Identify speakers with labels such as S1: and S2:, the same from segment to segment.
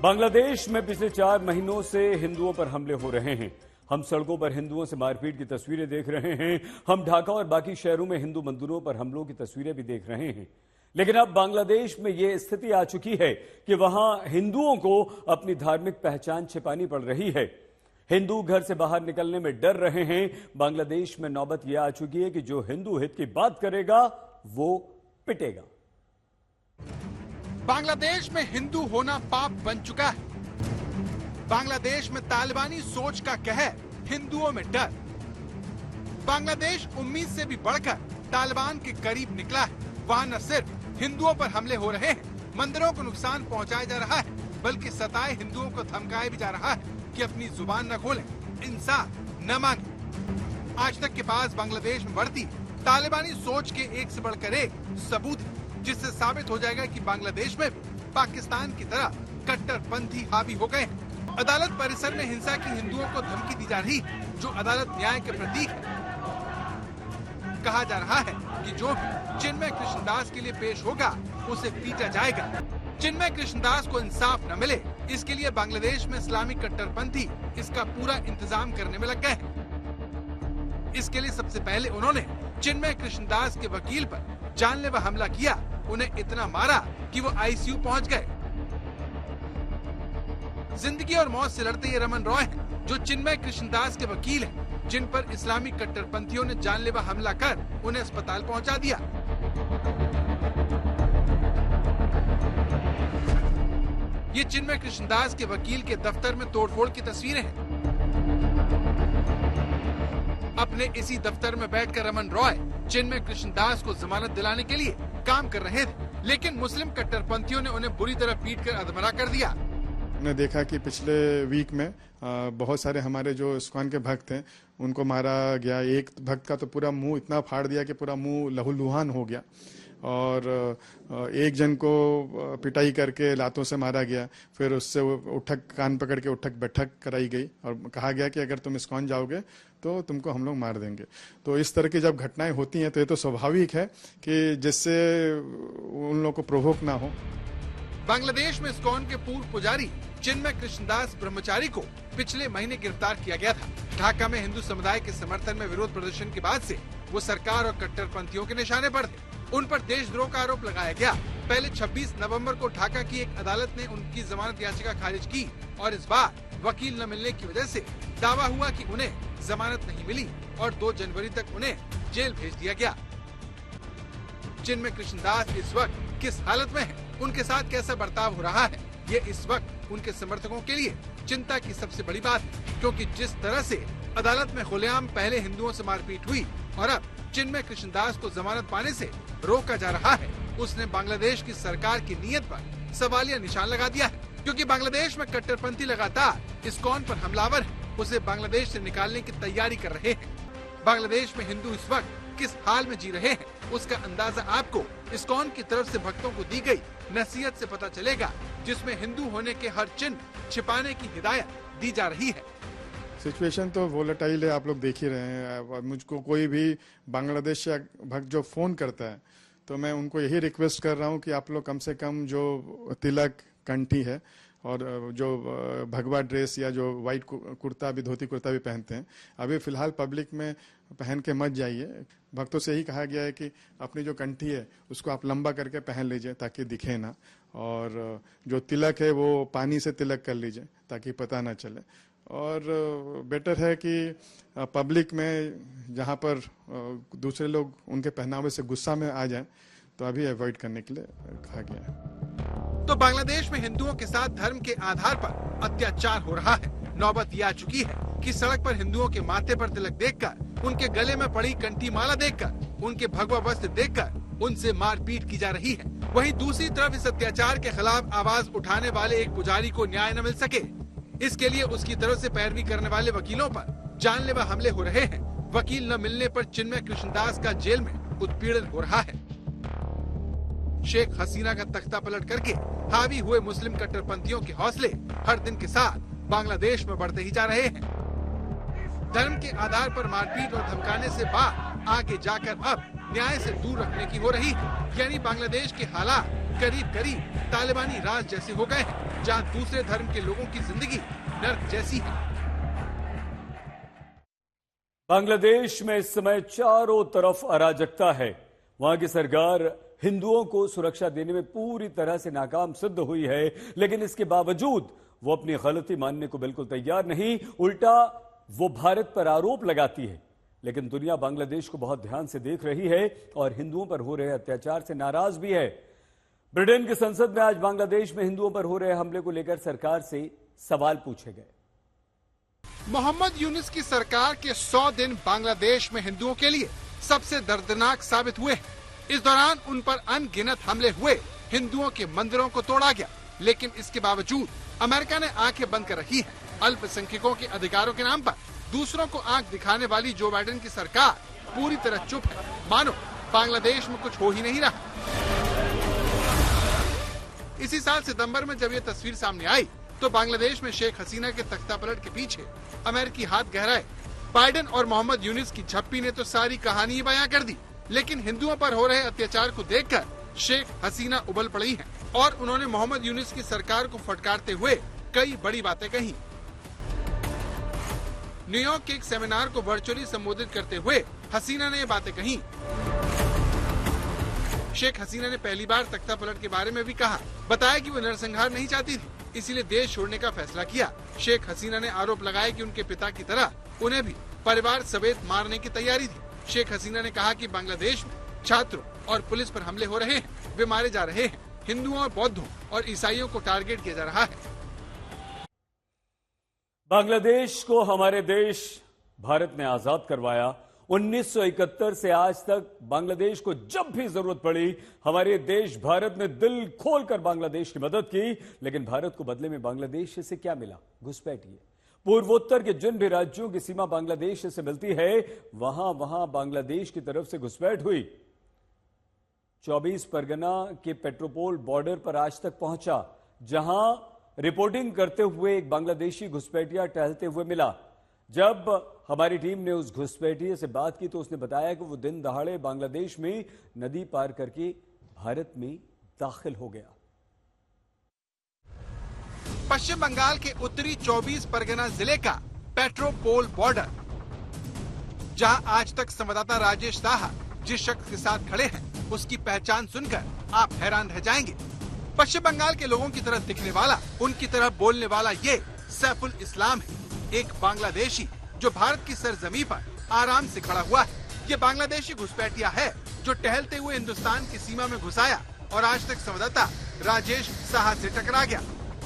S1: बांग्लादेश में पिछले 4 महीनों से हिंदुओं पर हमले हो रहे हैं। हम सड़कों पर हिंदुओं से मारपीट की तस्वीरें देख रहे हैं। हम ढाका और बाकी शहरों में हिंदू मंदिरों पर हमलों की तस्वीरें भी देख रहे हैं। लेकिन अब बांग्लादेश में यह स्थिति आ चुकी है कि वहां हिंदुओं को अपनी धार्मिक पहचान छिपानी पड़ रही है। हिंदू घर से बाहर निकलने में डर रहे हैं। बांग्लादेश में नौबत यह आ चुकी है कि जो हिंदू हित की बात करेगा वो पिटेगा।
S2: बांग्लादेश में हिंदू होना पाप बन चुका है। बांग्लादेश में तालिबानी सोच का कहर, हिंदुओं में डर। बांग्लादेश उम्मीद से भी बढ़कर तालिबान के करीब निकला है। वहाँ न सिर्फ हिंदुओं पर हमले हो रहे हैं, मंदिरों को नुकसान पहुँचाया जा रहा है, बल्कि सताए हिंदुओं को धमकाया भी जा रहा है कि अपनी जुबान न खोलें, इंसाफ न मांगे। आज तक के पास बांग्लादेश में बढ़ती तालिबानी सोच के एक से बढ़कर एक सबूत है, जिससे साबित हो जाएगा कि बांग्लादेश में भी पाकिस्तान की तरह कट्टरपंथी हावी हो गए हैं। अदालत परिसर में हिंसा की हिंदुओं को धमकी दी जा रही है, जो अदालत न्याय के प्रतीक है। कहा जा रहा है कि जो भी चिन्मय कृष्णदास के लिए पेश होगा उसे पीटा जाएगा। चिन्मय कृष्णदास को इंसाफ न मिले, इसके लिए बांग्लादेश में इस्लामिक कट्टरपंथी इसका पूरा इंतजाम करने में लग गए हैं। इसके लिए सबसे पहले उन्होंने चिन्मय कृष्णदास के वकील पर जानलेवा हमला किया। उन्हें इतना मारा कि वो आईसीयू पहुंच गए। जिंदगी और मौत से लड़ते ये रमन रॉय हैं, जो चिन्मय कृष्णदास के वकील हैं, जिन पर इस्लामिक कट्टरपंथियों ने जानलेवा हमला कर उन्हें अस्पताल पहुंचा दिया। ये चिन्मय कृष्णदास के वकील के दफ्तर में तोड़फोड़ की तस्वीरें हैं। अपने इसी दफ्तर में बैठकर रमन रॉय चिन्मय कृष्णदास को जमानत दिलाने के लिए काम कर रहे थे, लेकिन मुस्लिम कट्टरपंथियों ने उन्हें बुरी तरह पीटकर अधमरा कर दिया।
S3: हमने देखा कि पिछले वीक में बहुत सारे हमारे जो इस्कॉन के भक्त हैं उनको मारा गया। एक भक्त का तो पूरा मुंह इतना फाड़ दिया कि पूरा मुंह लहूलुहान हो गया, और एक जन को पिटाई करके लातों से मारा गया। फिर उससे उठक कान पकड़ के उठक बैठक कराई गई और कहा गया कि अगर तुम इस्कॉन जाओगे तो तुमको हम लोग मार देंगे। तो इस तरह की जब घटनाएं होती हैं तो ये तो स्वाभाविक है कि जिससे उन लोगों को प्रोवोक ना हो।
S2: बांग्लादेश में इस्कॉन के पूर्व पुजारी चिन्मय कृष्णदास ब्रह्मचारी को पिछले महीने गिरफ्तार किया गया था। ढाका में हिंदू समुदाय के समर्थन में विरोध प्रदर्शन के बाद से वो सरकार और कट्टरपंथियों के निशाने पर थे। उन पर देशद्रोह का आरोप लगाया गया। पहले 26 नवंबर को ढाका की एक अदालत ने उनकी जमानत याचिका खारिज की, और इस बार वकील न मिलने की वजह से दावा हुआ कि उन्हें जमानत नहीं मिली और 2 जनवरी तक उन्हें जेल भेज दिया गया। चिन्मय कृष्णदास इस वक्त किस हालत में है, उनके साथ कैसा बर्ताव हो रहा है, ये इस वक्त उनके समर्थकों के लिए चिंता की सबसे बड़ी बात है, क्योंकि जिस तरह से अदालत में खुलेआम पहले हिंदुओं से मारपीट हुई और अब चिन्मय कृष्णदास को जमानत पाने से रोका जा रहा है, उसने बांग्लादेश की सरकार की नीयत पर सवालिया निशान लगा दिया है। क्योंकि बांग्लादेश में कट्टरपंथी लगातार इस्कॉन पर हमलावर है, उसे बांग्लादेश से निकालने की तैयारी कर रहे हैं। बांग्लादेश में हिंदू इस वक्त किस हाल में जी रहे हैं, उसका अंदाजा आपको इस्कॉन की तरफ से भक्तों को दी गई नसीहत से पता चलेगा, जिसमें हिंदू होने के हर चिन्ह छिपाने की हिदायत दी जा रही है।
S3: सिचुएशन तो वोलेटाइल है, आप लोग देख ही रहे हैं। मुझको कोई भी बांग्लादेश या भक्त जो फोन करता है तो मैं उनको यही रिक्वेस्ट कर रहा हूँ कि आप लोग कम से कम जो तिलक कंठी है और जो भगवा ड्रेस या जो वाइट कुर्ता भी, धोती कुर्ता भी पहनते हैं, अभी फिलहाल पब्लिक में पहन के मत जाइए। भक्तों से यही कहा गया है कि अपनी जो कंठी है उसको आप लंबा करके पहन लीजिए ताकि दिखे ना, और जो तिलक है वो पानी से तिलक कर लीजिए ताकि पता ना चले। और बेटर है कि पब्लिक में जहाँ पर दूसरे लोग उनके पहनावे से गुस्सा में आ जाएं तो अभी अवॉइड करने के लिए कहा गया है।
S2: तो बांग्लादेश में हिंदुओं के साथ धर्म के आधार पर अत्याचार हो रहा है। नौबत यह आ चुकी है कि सड़क पर हिंदुओं के माथे पर तिलक देखकर, उनके गले में पड़ी कंठी माला देखकर, उनके भगवा वस्त्र देखकर उनसे मारपीट की जा रही है। वहीं दूसरी तरफ इस अत्याचार के खिलाफ आवाज उठाने वाले एक पुजारी को न्याय न मिल सके, इसके लिए उसकी तरफ से पैरवी करने वाले वकीलों पर जानलेवा हमले हो रहे हैं। वकील न मिलने पर चिन्मय कृष्णदास का जेल में उत्पीड़न हो रहा है। शेख हसीना का तख्ता पलट करके हावी हुए मुस्लिम कट्टरपंथियों के हौसले हर दिन के साथ बांग्लादेश में बढ़ते ही जा रहे हैं। धर्म के आधार पर मारपीट और धमकाने से बात आगे जाकर अब न्याय से दूर रखने की हो रही है। यानी बांग्लादेश के हालात करीब करीब तालिबानी राज जैसे हो गए हैं, जहां दूसरे धर्म के लोगों की जिंदगी नर्क जैसी है।
S1: बांग्लादेश में इस समय चारों तरफ अराजकता है। वहां की सरकार हिंदुओं को सुरक्षा देने में पूरी तरह से नाकाम सिद्ध हुई है, लेकिन इसके बावजूद वो अपनी गलती मानने को बिल्कुल तैयार नहीं, उल्टा वो भारत पर आरोप लगाती है। लेकिन दुनिया बांग्लादेश को बहुत ध्यान से देख रही है और हिंदुओं पर हो रहे अत्याचार से नाराज भी है। ब्रिटेन की संसद में आज बांग्लादेश में हिंदुओं पर हो रहे हमले को लेकर सरकार से सवाल पूछे गए।
S2: मोहम्मद यूनुस की सरकार के 100 दिन बांग्लादेश में हिंदुओं के लिए सबसे दर्दनाक साबित हुए। इस दौरान उन पर अनगिनत हमले हुए, हिंदुओं के मंदिरों को तोड़ा गया, लेकिन इसके बावजूद अमेरिका ने आंखें बंद कर रखी है। अल्पसंख्यकों के अधिकारों के नाम पर दूसरों को आंख दिखाने वाली जो बाइडेन की सरकार पूरी तरह चुप है, मानो बांग्लादेश में कुछ हो ही नहीं रहा। इसी साल सितंबर में जब ये तस्वीर सामने आई तो बांग्लादेश में शेख हसीना के तख्ता पलट के पीछे अमेरिकी हाथ गहराए। बाइडेन और मोहम्मद यूनुस की झप्पी ने तो सारी कहानी बयां कर दी, लेकिन हिंदुओं पर हो रहे अत्याचार को देखकर शेख हसीना उबल पड़ी हैं और उन्होंने मोहम्मद यूनुस की सरकार को फटकारते हुए कई बड़ी बातें कही। न्यूयॉर्क के एक सेमिनार को वर्चुअली संबोधित करते हुए हसीना ने ये बातें कही। शेख हसीना ने पहली बार तख्ता पलट के बारे में भी कहा, बताया कि वो नरसंहार नहीं चाहती थी, इसीलिए देश छोड़ने का फैसला किया। शेख हसीना ने आरोप लगाया कि उनके पिता की तरह उन्हें भी परिवार समेत मारने की तैयारी थी। शेख हसीना ने कहा कि बांग्लादेश में छात्रों और पुलिस पर हमले हो रहे हैं, वे मारे जा रहे हैं, हिंदुओं और बौद्धों और ईसाइयों को टारगेट किया जा रहा है।
S1: बांग्लादेश को हमारे देश भारत ने आजाद करवाया। 1971 से आज तक बांग्लादेश को जब भी जरूरत पड़ी, हमारे देश भारत ने दिल खोलकर बांग्लादेश की मदद की। लेकिन भारत को बदले में बांग्लादेश से क्या मिला? घुसपैठिए। पूर्वोत्तर के जिन भी राज्यों की सीमा बांग्लादेश से मिलती है, वहां वहां बांग्लादेश की तरफ से घुसपैठ हुई। 24 परगना के पेट्रोपोल बॉर्डर पर आज तक पहुंचा, जहां रिपोर्टिंग करते हुए एक बांग्लादेशी घुसपैठिया टहलते हुए मिला। जब हमारी टीम ने उस घुसपैठिए से बात की तो उसने बताया कि वो दिन दहाड़े बांग्लादेश में नदी पार करके भारत में दाखिल हो गया।
S2: पश्चिम बंगाल के उत्तरी 24 परगना जिले का पेट्रोपोल बॉर्डर, जहां आज तक संवाददाता राजेश साहा जिस शख्स के साथ खड़े हैं, उसकी पहचान सुनकर आप हैरान रह जाएंगे। पश्चिम बंगाल के लोगों की तरह दिखने वाला, उनकी तरह बोलने वाला ये सैफुल इस्लाम है, एक बांग्लादेशी जो भारत की सरजमी पर आराम से खड़ा हुआ है। ये बांग्लादेशी घुसपैठिया है जो टहलते हुए हिंदुस्तान की सीमा में घुसाया और आज तक संवाददाता राजेश साहा से टकरा गया।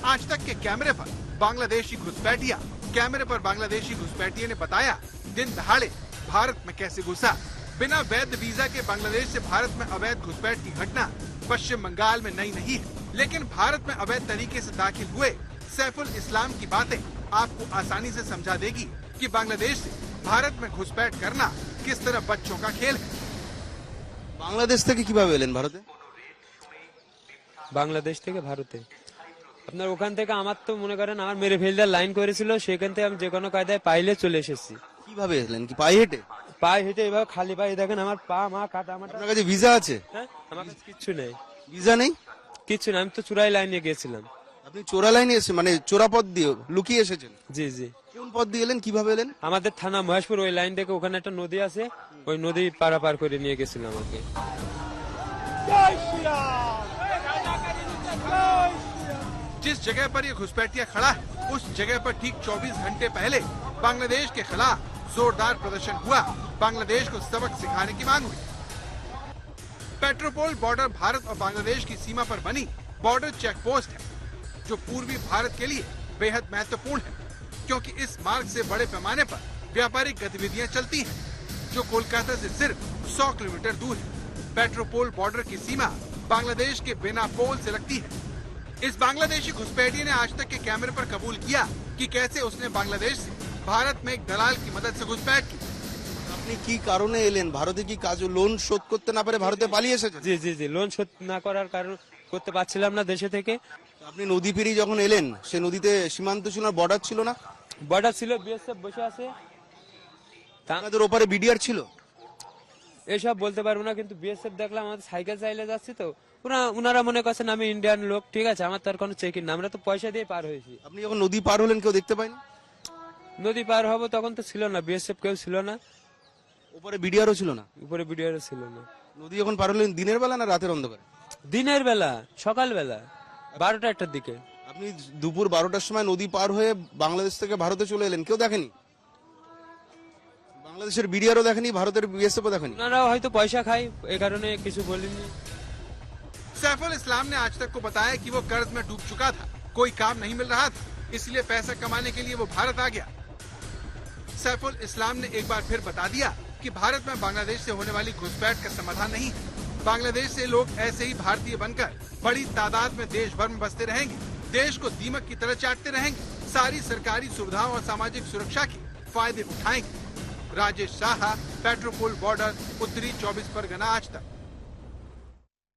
S2: आज तक के कैमरे पर बांग्लादेशी घुसपैठिया, कैमरे पर बांग्लादेशी घुसपैठिये ने बताया दिन दहाड़े भारत में कैसे घुसा। बिना वैध वीजा के बांग्लादेश से भारत में अवैध घुसपैठ की घटना पश्चिम बंगाल में नई नहीं है, लेकिन भारत में अवैध तरीके से दाखिल हुए सैफुल इस्लाम की बातें आपको आसानी से समझा देगी कि बांग्लादेश से भारत में घुसपैठ करना किस तरह बच्चों का खेल है।
S4: বাংলাদেশ থেকে কিভাবে এলেন ভারতে?
S5: বাংলাদেশ থেকে ভারতে আপনার ওখান থেকে আমার তো মনে করেন আমার মেরে ফেলদার লাইন করেছিল, সেখান থেকে আমি যে কোনো কায়দায় পাইলে চলে এসেছি।
S4: কিভাবে এলেন? কি পায়ে হেঁটে?
S5: পায়ে হেঁটে এভাবে খালি পায়ে দেখেন আমার পা মা কাটা আমার।
S4: আপনার কাছে ভিসা আছে?
S5: হ্যাঁ, আমার কাছে কিচ্ছু নেই,
S4: ভিসা নেই?
S5: কিচ্ছু না, আমি তো চুরাই লাইনে গিয়েছিলাম।
S4: আপনি চোরা লাইনে এসেছেন, মানে চোরা পথ দিয়ে লুকিয়ে এসেছেন?
S5: জি জি।
S4: কোন পথ দিয়ে এলেন, কিভাবে এলেন?
S5: আমাদের থানা মহেশপুর, ওই লাইন থেকে ওখানে একটা নদী আছে, ওই নদী পারাপার করে নিয়ে গেছিল আমাকে।
S2: जिस जगह पर ये घुसपैठिया खड़ा है, उस जगह पर ठीक 24 घंटे पहले बांग्लादेश के खिलाफ जोरदार प्रदर्शन हुआ। बांग्लादेश को सबक सिखाने की मांग हुई। पेट्रोपोल बॉर्डर भारत और बांग्लादेश की सीमा पर बनी बॉर्डर चेक पोस्ट है, जो पूर्वी भारत के लिए बेहद महत्वपूर्ण है, क्योंकि इस मार्ग से बड़े पैमाने पर व्यापारिक गतिविधियां चलती हैं, जो कोलकाता से सिर्फ 100 किलोमीटर दूर है। पेट्रोपोल बॉर्डर की सीमा बांग्लादेश के बेनापोल से लगती है। इस बांग्लादेशी घुसपैठिये ने आज तक के कैमरे पर कबूल किया कि कैसे उसने बांग्लादेश से भारत में एक दलाल की मदद से घुसपैठ की।
S4: আপনি কি কারণে এলেন ভারতে? কি কাজ লোন শোধ করতে না পারে ভারতে পালিয়ে এসেছেন?
S5: জি জি জি, লোন শোধ না করার কারণ করতে পারছিলাম না দেশে থেকে।
S4: আপনি নদী পেরিয়ে যখন এলেন, সে নদীতে সীমান্ত ছিল না, বর্ডার ছিল না?
S5: বর্ডার ছিল, বিএসএফ বসে আছে।
S4: আপনাদের ওপারে বিডিআর ছিল?
S5: এসব বলতে পারবো না, কিন্তু বিএসএফ দেখলাম আমাদের সাইকেল চাইলে যাচ্ছি তো উনারা মনে করছেন আমি ইন্ডিয়ান লোক, ঠিক আছে, আমার তো আর কোনো চেক ইন না, আমরা তো পয়সা দিয়ে পার হয়েছি।
S4: আপনি যখন নদী পার হলেন কেউ দেখতে পায়নি?
S5: নদী পার হবো তখন তো ছিল না, বিএসএফ কেউ ছিল না,
S4: উপরে বিডিআরও ছিল না?
S5: উপরে ভিডিও ছিল না।
S4: নদী যখন পার হলেন দিনের বেলা না রাতের অন্ধকারে?
S5: দিনের বেলা, সকালবেলা 12টা 1টার দিকে।
S4: আপনি দুপুর 12টার সময় নদী পার হয়ে বাংলাদেশ থেকে ভারতে চলে এলেন, কেউ দেখেনি? বাংলাদেশের বিডিআরও দেখেনি, ভারতের বিএসএফও দেখেনি?
S5: ওনারাও হয়তো পয়সা খায়, এই কারণে কিছু বলিনি।
S2: सैफुल इस्लाम ने आज तक को बताया कि वो कर्ज में डूब चुका था, कोई काम नहीं मिल रहा था, इसलिए पैसा कमाने के लिए वो भारत आ गया। सैफुल इस्लाम ने एक बार फिर बता दिया कि भारत में बांग्लादेश से होने वाली घुसपैठ का समाधान नहीं है। बांग्लादेश से लोग ऐसे ही भारतीय बनकर बड़ी तादाद में देश भर में बसते रहेंगे, देश को दीमक की तरह चाटते रहेंगे, सारी सरकारी सुविधाओं और सामाजिक सुरक्षा के फायदे उठाएंगे। राजेश साहा, पेट्रोपोल बॉर्डर, उत्तरी 24 परगना, आज तक।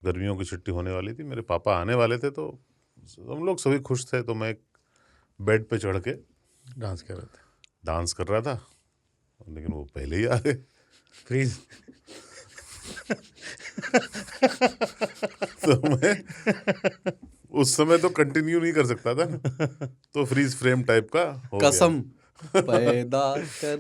S6: गर्मियों की छुट्टी होने वाली थी, मेरे पापा आने वाले थे, तो हम लोग सभी खुश थे। तो मैं एक बेड पे चढ़ के डांस कर रहा था, लेकिन वो पहले ही आ गए।
S7: फ्रीज।
S6: तो मैं उस समय तो कंटिन्यू नहीं कर सकता था, तो फ्रीज फ्रेम टाइप का हो गया।
S7: कसम पैदा कर